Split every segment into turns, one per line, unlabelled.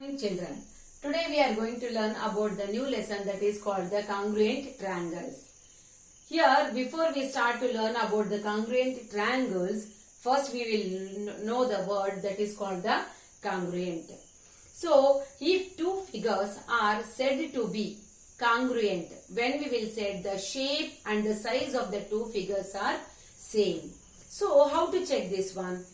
Children, today we are going to learn about the new lesson that is called the congruent triangles. Here, before we start to learn about the congruent triangles, first we will know the word that is called the congruent. So, if two figures are said to be congruent, when we will say the shape and the size of the two figures are same. So, how to check this one?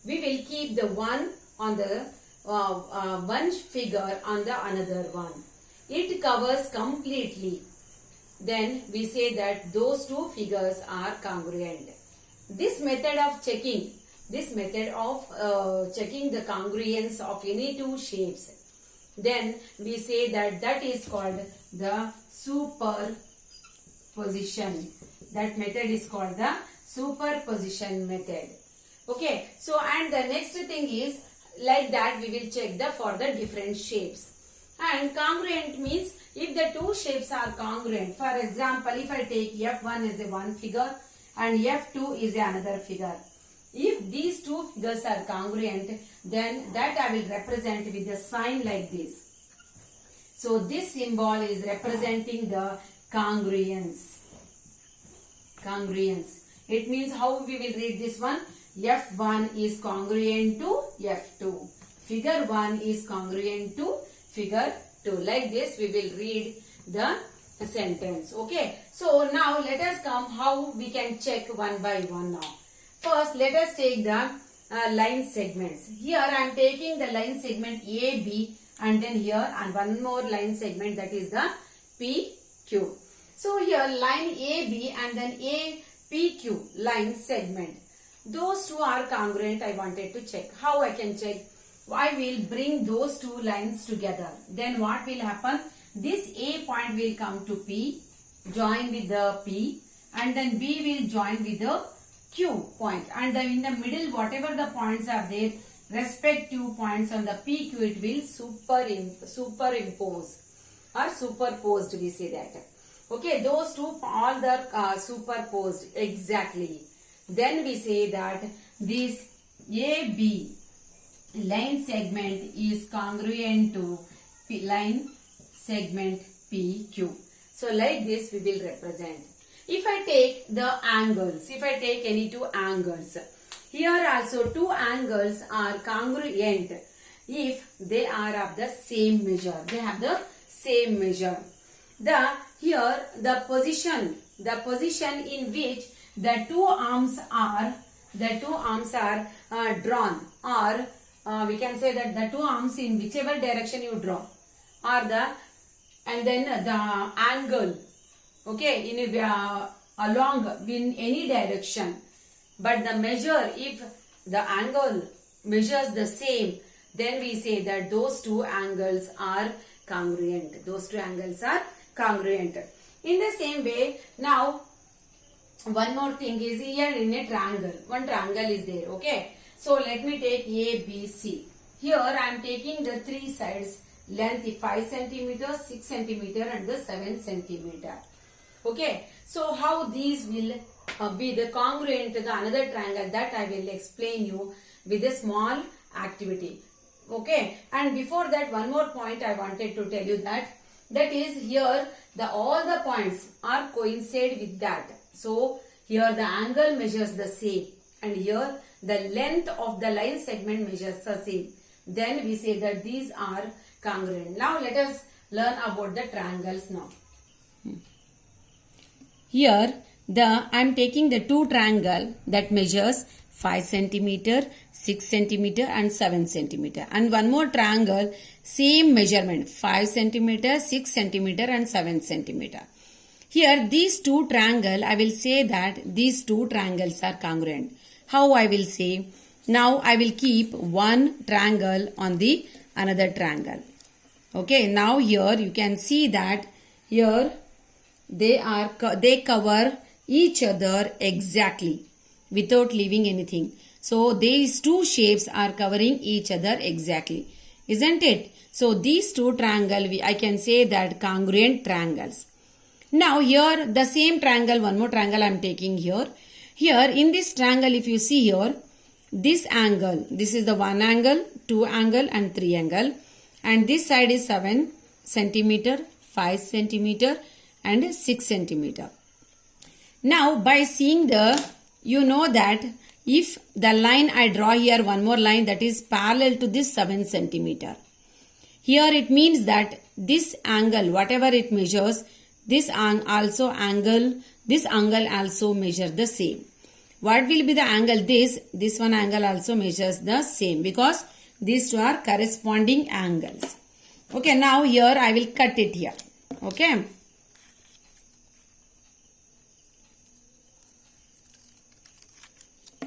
We will keep the one on the one figure on the another one. It covers completely. Then we say that those two figures are congruent. This method of checking the congruence of any two shapes, then we say that is called the superposition. That method is called the superposition method. Okay, so and the next thing is, like that we will check for the different shapes. And congruent means if the two shapes are congruent. For example, if I take F1 is a one figure and F2 is another figure. If these two figures are congruent, then that I will represent with a sign like this. So this symbol is representing the congruence. Congruence. It means how we will read this one? F1 is congruent to F2. Figure 1 is congruent to figure 2. Like this we will read the sentence. Okay. So now let us come how we can check one by one now. First let us take the line segments. Here I am taking the line segment AB and then here and one more line segment, that is the PQ. So here line AB and then APQ line segment. Those two are congruent. I wanted to check. How I can check? I will bring those two lines together. Then what will happen? This A point will come to P, join with the P, and then B will join with the Q point. And then in the middle, whatever the points are there, respective points on the PQ, it will superimpose or superposed, we say that. Okay, those two all are superposed exactly. Then we say that this AB line segment is congruent to line segment PQ. So like this we will represent. If I take the angles, if I take any two angles, here also two angles are congruent if they are of the same measure. They have the same measure. Here the position in which the two arms are drawn, or we can say that the two arms in whichever direction you draw are and then the angle, okay, in along in any direction, but the measure, if the angle measures the same, then we say that those two angles are congruent. Those two angles are congruent. In the same way, now one more thing is here in a triangle. One triangle is there. Okay. So let me take ABC. Here I am taking the three sides. Length is 5 cm, 6 cm and the 7 cm. Okay. So how these will be the congruent to the another triangle, that I will explain you with a small activity. Okay. And before that, one more point I wanted to tell you that is here all the points are coincide with that. So here the angle measures the same and here the length of the line segment measures the same. Then we say that these are congruent. Now let us learn about the triangles now. Here I am taking the two triangle that measures 5 cm, 6 cm and 7 cm. And one more triangle, same measurement, 5 cm, 6 cm and 7 cm. Here these two triangles, I will say that these two triangles are congruent. How I will say? Now I will keep one triangle on the another triangle. Okay, now here you can see that here they cover each other exactly without leaving anything. So these two shapes are covering each other exactly, isn't it? So these two triangles, I can say that congruent triangles. Now here the same triangle, one more triangle I am taking here. Here in this triangle, if you see here, this angle, this is the one angle, two angle and three angle. and this side is 7 centimeter, 5 centimeter and 6 centimeter. Now by seeing you know that if the line I draw here, one more line that is parallel to this 7 centimeter. Here it means that this angle, whatever it measures, this angle also measure the same. What will be the angle? This one angle also measures the same, because these two are corresponding angles. Okay, now here I will cut it here. Okay.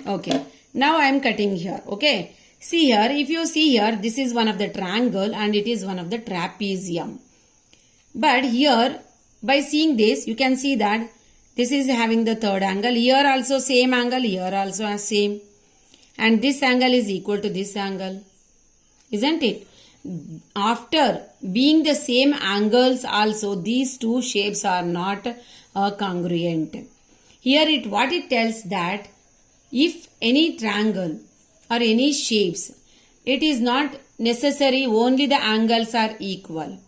Okay, now I am cutting here. Okay, see here, if you see here, this is one of the triangle and it is one of the trapezium. But here, by seeing this, you can see that this is having the third angle. Here also same angle, here also same. And this angle is equal to this angle. Isn't it? After being the same angles also, these two shapes are not congruent. Here what it tells that if any triangle or any shapes, it is not necessary only the angles are equal.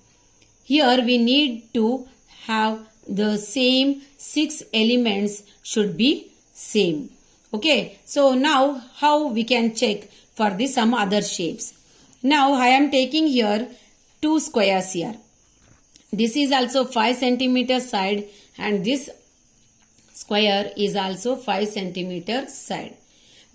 Here we need to have the same 6 elements should be same. Okay, so now how we can check for some other shapes. Now I am taking here 2 squares here. This is also 5 centimeter side and this square is also 5 centimeter side.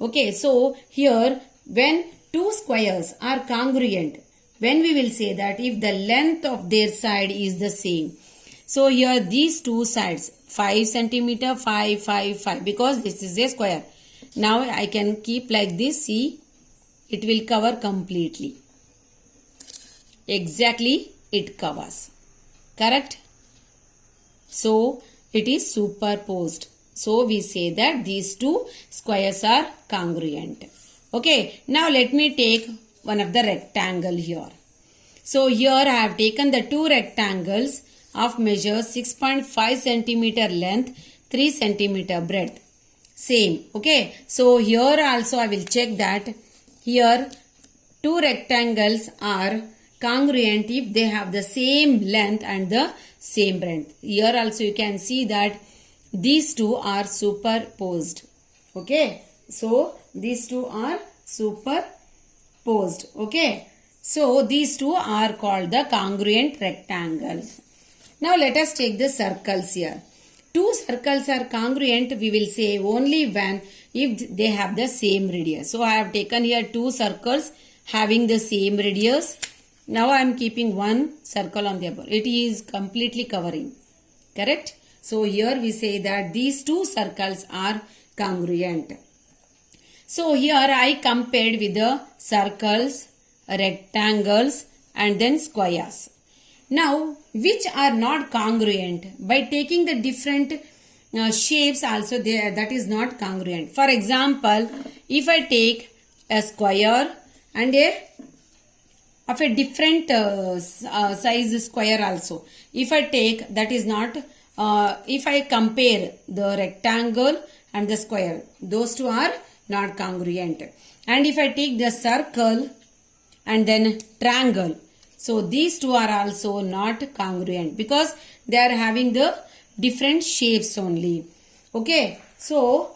Okay, so here when 2 squares are congruent, when we will say that if the length of their side is the same. So here these two sides 5 centimeter, 5, 5, 5, because this is a square. Now I can keep like this, see, it will cover completely. Exactly it covers. Correct? So it is superposed. So we say that these two squares are congruent. Okay, now let me take one of the rectangle here. So here I have taken the two rectangles of measure 6.5 centimeter length, 3 centimeter breadth. Same. Okay, so here also I will check that here two rectangles are congruent if they have the same length and the same breadth. Here also you can see that these two are superposed. Okay, so these two are superposed. Okay, so these two are called the congruent rectangles. Now let us take the circles here. Two circles are congruent, we will say only when if they have the same radius. So I have taken here two circles having the same radius. Now I am keeping one circle on the above. It is completely covering. Correct? So here we say that these two circles are congruent. So here I compared with the circles, rectangles and then squares. Now which are not congruent? By taking the different shapes also that is not congruent. For example, if I take a square and of a different size square also, if I take that is not, if I compare the rectangle and the square, those two are not congruent. And if I take the circle and then triangle, so these two are also not congruent because they are having the different shapes only. Okay, so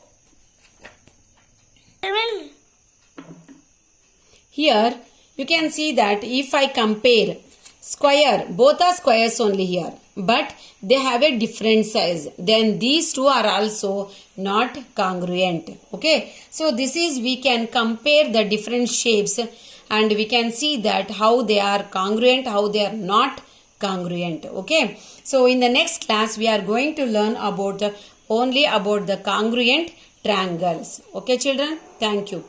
here you can see that if I compare square, both are squares only here, but they have a different size, then these two are also not congruent. Okay, so this is, we can compare the different shapes and we can see that how they are congruent, how they are not congruent. Okay, so in the next class we are going to learn about only about the congruent triangles. Okay children, thank you.